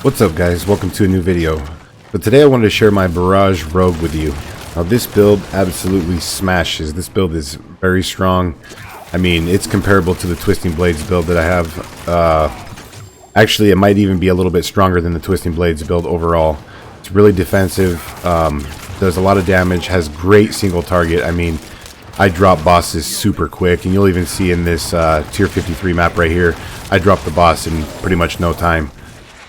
What's up guys, welcome to a new video. So today I wanted to share my Barrage Rogue with you. Now this build absolutely smashes. This build is very strong. I mean, it's comparable to the Twisting Blades build that I have. Actually, it might even be a little bit stronger than the Twisting Blades build overall. It's really defensive, does a lot of damage, has great single target. I mean, I drop bosses super quick, and you'll even see in this tier 53 map right here, I drop the boss in pretty much no time.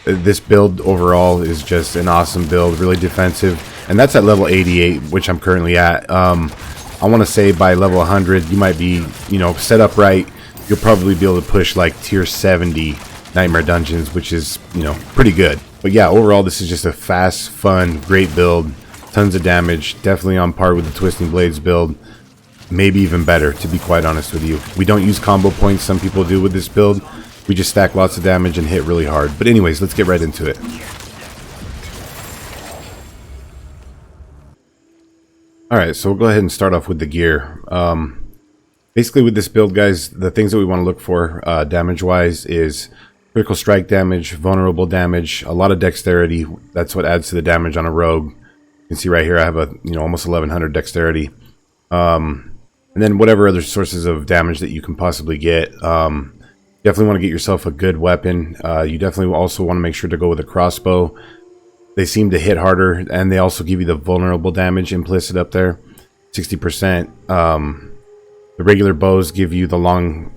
This build overall is just an awesome build, really defensive, and that's at level 88, which I'm currently at. I want to say by level 100, you might be, set up right, you'll probably be able to push like tier 70 Nightmare Dungeons, which is, pretty good. But yeah, overall, this is just a fast, fun, great build, tons of damage, definitely on par with the Twisting Blades build. Maybe even better, to be quite honest with you. We don't use combo points, some people do with this build. We just stack lots of damage and hit really hard. But anyways, let's get right into it. Alright, so we'll go ahead and start off with the gear. Basically with this build, guys, the things that we want to look for damage-wise is critical strike damage, vulnerable damage, a lot of dexterity. That's what adds to the damage on a rogue. You can see right here I have a almost 1100 dexterity. And then whatever other sources of damage that you can possibly get. Definitely want to get yourself a good weapon. You definitely also want to make sure to go with a crossbow. They seem to hit harder, and they also give you the vulnerable damage implicit up there, 60%. The regular bows give you the long,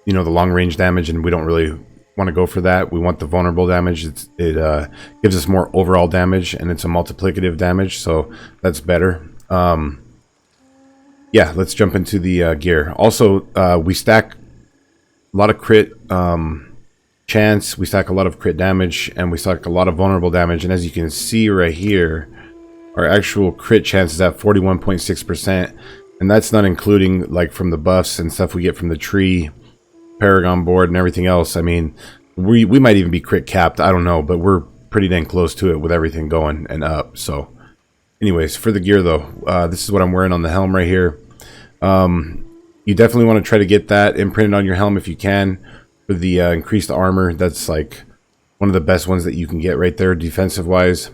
the long range damage, and we don't really want to go for that. We want the vulnerable damage. It gives us more overall damage, and it's a multiplicative damage, so that's better. Yeah, let's jump into the gear. Also, we stack a lot of crit chance, we stack a lot of crit damage, and we stack a lot of vulnerable damage. And as you can see right here, our actual crit chance is at 41.6%, and that's not including like from the buffs and stuff we get from the tree, Paragon board, and everything else. I mean, we might even be crit capped, I don't know, but we're pretty dang close to it with everything going and up. So anyways, for the gear though, this is what I'm wearing on the helm right here. You definitely want to try to get that imprinted on your helm if you can, for the increased armor. That's like one of the best ones that you can get right there, defensive wise.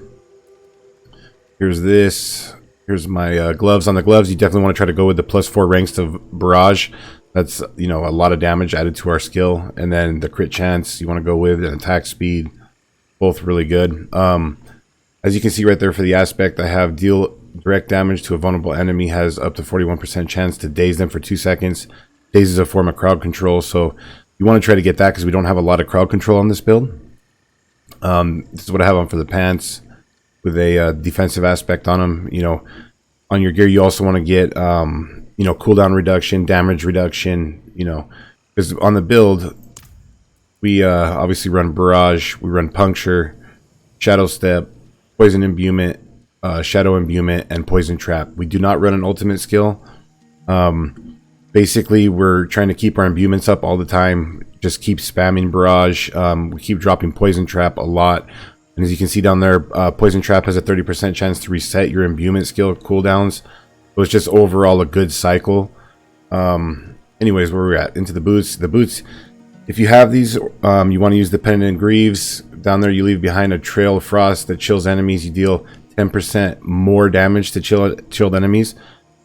Here's this. Here's my gloves. On the gloves, you definitely want to try to go with the +4 ranks to Barrage. That's a lot of damage added to our skill. And then the crit chance you want to go with, and attack speed, both really good. As you can see right there for the aspect, I have deal direct damage to a vulnerable enemy has up to 41% chance to daze them for 2 seconds. Daze is a form of crowd control, so you want to try to get that because we don't have a lot of crowd control on this build. This is what I have on for the pants with a defensive aspect on them. On your gear you also want to get cooldown reduction, damage reduction, because on the build we obviously run Barrage, we run Puncture, Shadow Step, Poison Imbuement, Shadow Imbuement, and Poison Trap. We do not run an ultimate skill. Basically, we're trying to keep our imbuments up all the time. Just keep spamming Barrage. We keep dropping Poison Trap a lot. And as you can see down there, Poison Trap has a 30% chance to reset your imbuement skill cooldowns. So it's just overall a good cycle. Anyways, where we're at, into the boots. The boots, if you have these, you want to use the Pendant Greaves. Down there, you leave behind a trail of frost that chills enemies. You deal 10% more damage to chilled enemies.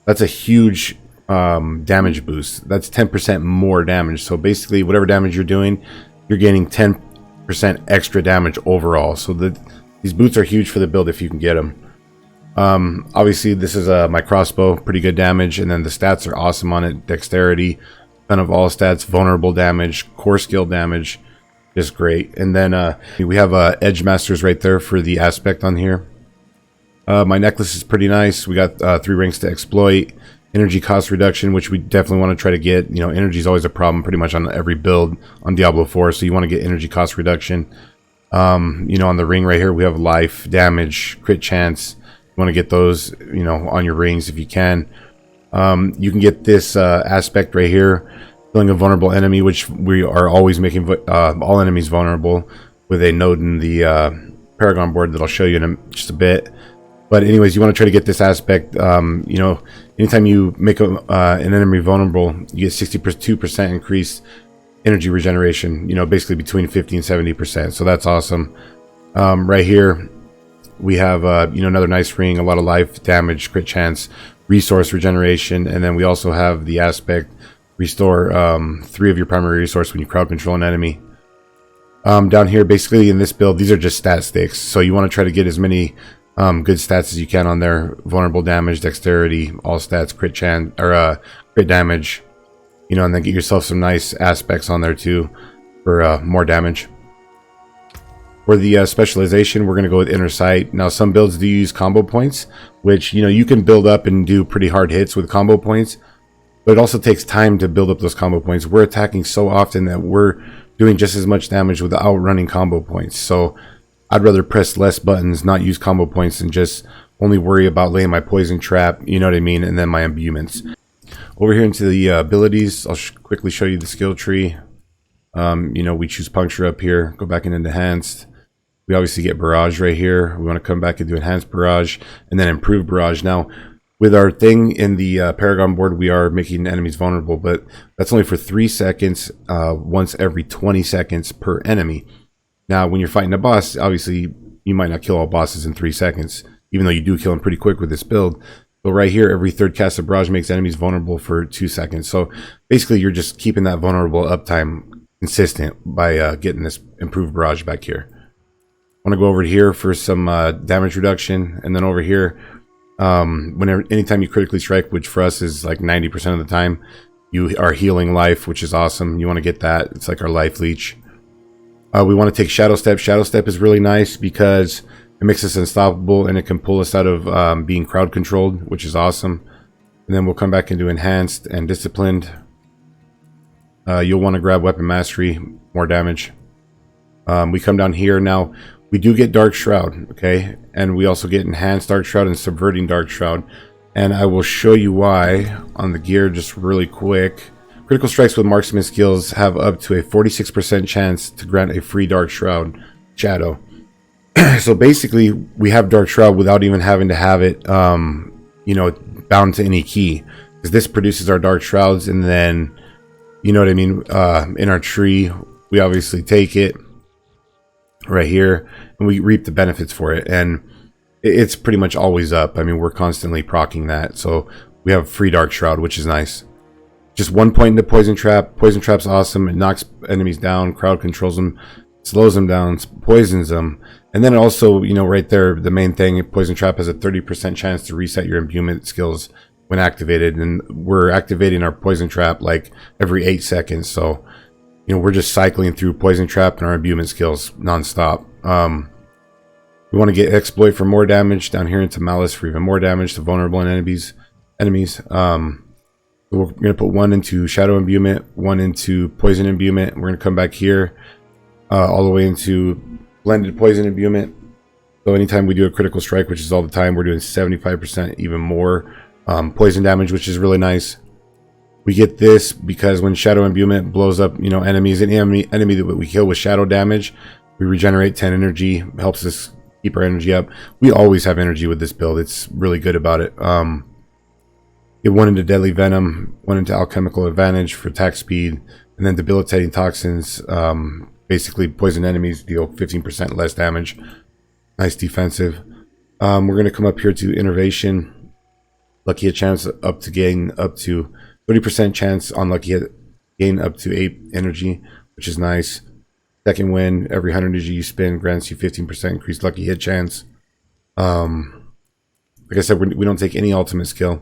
That's a huge damage boost. That's 10% more damage. So basically, whatever damage you're doing, you're gaining 10% extra damage overall. So these boots are huge for the build if you can get them. Obviously, this is my crossbow, pretty good damage, and then the stats are awesome on it. Dexterity, ton of all stats, vulnerable damage, core skill damage, just great. And then we have Edge Masters right there for the aspect on here. My necklace is pretty nice. We got 3 ranks to exploit, energy cost reduction, which we definitely want to try to get. Energy is always a problem pretty much on every build on Diablo 4, so you want to get energy cost reduction. On the ring right here, we have life, damage, crit chance. You want to get those, on your rings if you can. You can get this aspect right here, killing a vulnerable enemy, which we are always making all enemies vulnerable with a node in the Paragon board that I'll show you in just a bit. But anyways, you want to try to get this aspect. Anytime you make an enemy vulnerable, you get 62% increased energy regeneration, you know, basically between 50 and 70%. So that's awesome. Right here we have you know, another nice ring, a lot of life, damage, crit chance, resource regeneration, and then we also have the aspect restore 3 of your primary resource when you crowd control an enemy. Down here, basically in this build, these are just stat sticks, so you want to try to get as many good stats as you can on there. Vulnerable damage, dexterity, all stats, crit chance, or crit damage, you know, and then get yourself some nice aspects on there too for more damage. For the specialization, we're going to go with Inner Sight. Now, some builds do use combo points, which, you know, you can build up and do pretty hard hits with combo points, but it also takes time to build up those combo points. We're attacking so often that we're doing just as much damage without running combo points. So I'd rather press less buttons, not use combo points, and just only worry about laying my poison trap, you know what I mean, and then my imbuements. Over here into the abilities, I'll quickly show you the skill tree. You know, we choose Puncture up here, go back into Enhanced. We obviously get Barrage right here. We want to come back and do Enhanced Barrage and then Improve Barrage. Now, with our thing in the Paragon board, we are making enemies vulnerable, but that's only for 3 seconds, once every 20 seconds per enemy. Now, when you're fighting a boss, obviously, you might not kill all bosses in 3 seconds, even though you do kill them pretty quick with this build. But right here, every 3rd cast of Barrage makes enemies vulnerable for 2 seconds. So basically, you're just keeping that vulnerable uptime consistent by getting this Improved Barrage back here. I want to go over here for some damage reduction, and then over here, anytime you critically strike, which for us is like 90% of the time, you are healing life, which is awesome. You want to get that. It's like our life leech. We want to take Shadow Step. Shadow Step is really nice because it makes us unstoppable and it can pull us out of being crowd controlled, which is awesome. And then we'll come back into Enhanced and Disciplined. You'll want to grab Weapon Mastery, more damage. We come down here now. We do get Dark Shroud, okay? And we also get Enhanced Dark Shroud and Subverting Dark Shroud. And I will show you why on the gear just really quick. Critical strikes with marksman skills have up to a 46% chance to grant a free Dark Shroud shadow. So basically, we have Dark Shroud without even having to have it, you know, bound to any key. Because this produces our Dark Shrouds, and then, you know what I mean, in our tree, we obviously take it right here, and we reap the benefits for it, and it's pretty much always up. I mean, we're constantly proccing that, so we have free Dark Shroud, which is nice. Just 1 point into Poison Trap. Poison Trap's awesome. It knocks enemies down, crowd controls them, slows them down, poisons them, and then also, you know, right there, the main thing, Poison Trap has a 30% chance to reset your imbuement skills when activated, and we're activating our Poison Trap like every 8 seconds, so you know, we're just cycling through Poison Trap and our imbuement skills non-stop. We want to get Exploit for more damage, down here into Malice for even more damage to vulnerable enemies. We're going to put 1 into Shadow Imbuement, 1 into Poison Imbuement. We're going to come back here all the way into Blended Poison Imbuement. So anytime we do a critical strike, which is all the time, we're doing 75% even more poison damage, which is really nice. We get this because when Shadow Imbuement blows up, you know, enemies, any enemy that we kill with shadow damage, we regenerate 10 energy, helps us keep our energy up. We always have energy with this build. It's really good about it. Get 1 into Deadly Venom, 1 into Alchemical Advantage for attack speed, and then Debilitating Toxins. Basically, poison enemies deal 15% less damage. Nice defensive. We're going to come up here to Innervation. Lucky Hit chance up to gain up to 30% chance on Lucky Hit, gain up to 8 energy, which is nice. Second win, every 100 energy you spend grants you 15% increased Lucky Hit chance. Like I said, we don't take any ultimate skill.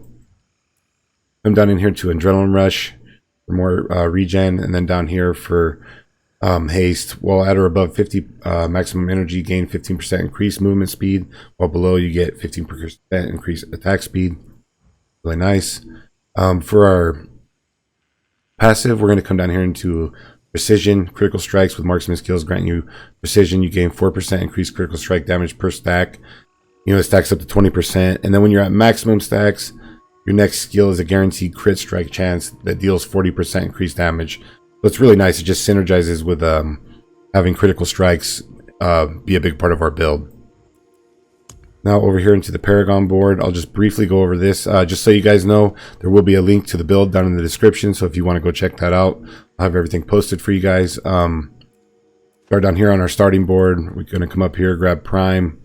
Come down in here to Adrenaline Rush for more regen, and then down here for haste. While at or above 50 maximum energy, gain 15% increased movement speed, while below you get 15% increased attack speed. Really nice. For our passive, we're going to come down here into Precision. Critical strikes with marksman skills grant you precision. You gain 4% increased critical strike damage per stack. You know, it stacks up to 20%. And then when you're at maximum stacks, your next skill is a guaranteed crit strike chance that deals 40% increased damage. So it's really nice. It just synergizes with having critical strikes be a big part of our build. Now over here into the Paragon board, I'll just briefly go over this. Just so you guys know, there will be a link to the build down in the description. So if you want to go check that out, I'll have everything posted for you guys. Start down here on our starting board. We're going to come up here, grab Prime.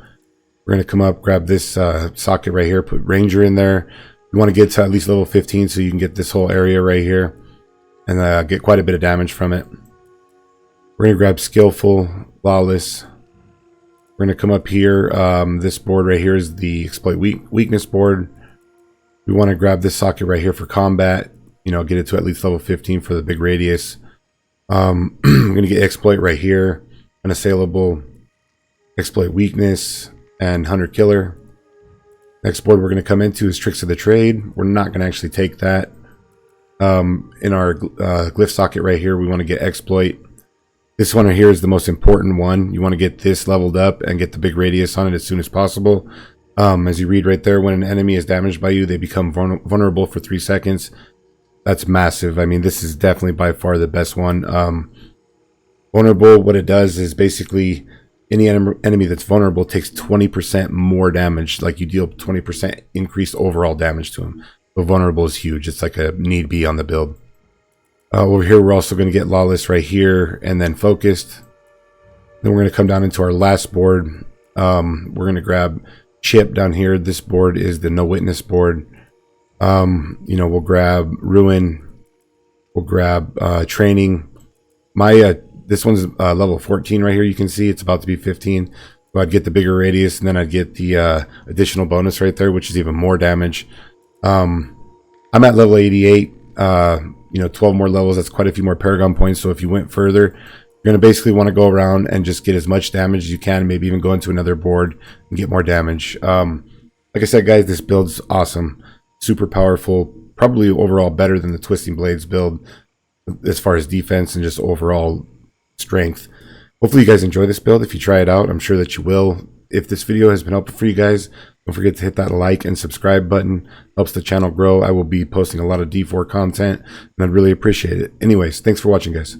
We're going to come up, grab this socket right here, put Ranger in there. You want to get to at least level 15 so you can get this whole area right here and get quite a bit of damage from it. We're going to grab Skillful, Flawless. We're going to come up here. This board right here is the Exploit Weakness board. We want to grab this socket right here for Combat. You know, get it to at least level 15 for the big radius. I'm going to get Exploit right here. Unassailable, Exploit Weakness, and Hunter Killer. Next board we're going to come into is Tricks of the Trade. We're not going to actually take that. In our glyph socket right here, we want to get Exploit. This one right here is the most important one. You want to get this leveled up and get the big radius on it as soon as possible. As you read right there, when an enemy is damaged by you, they become vulnerable for 3 seconds. That's massive. I mean, this is definitely by far the best one. Vulnerable, what it does is basically any enemy that's vulnerable takes 20% more damage. Like you deal 20% increased overall damage to them. So vulnerable is huge. It's like a need be on the build. Over here, we're also going to get Lawless right here and then Focused. Then we're going to come down into our last board. We're going to grab Chip down here. This board is the No Witness board. You know, we'll grab Ruin. We'll grab Training. This one's level 14 right here. You can see it's about to be 15. So I'd get the bigger radius, and then I'd get the additional bonus right there, which is even more damage. I'm at level 88. You know, 12 more levels. That's quite a few more Paragon points. So if you went further, you're going to basically want to go around and just get as much damage as you can. Maybe even go into another board and get more damage. Like I said, guys, this build's awesome. Super powerful. Probably overall better than the Twisting Blades build as far as defense and just overall strength. Hopefully you guys enjoy this build. If you try it out, I'm sure that you will. If this video has been helpful for you guys, don't forget to hit that like and subscribe button. Helps the channel grow. I will be posting a lot of D4 content and I'd really appreciate it. Anyways, thanks for watching, guys.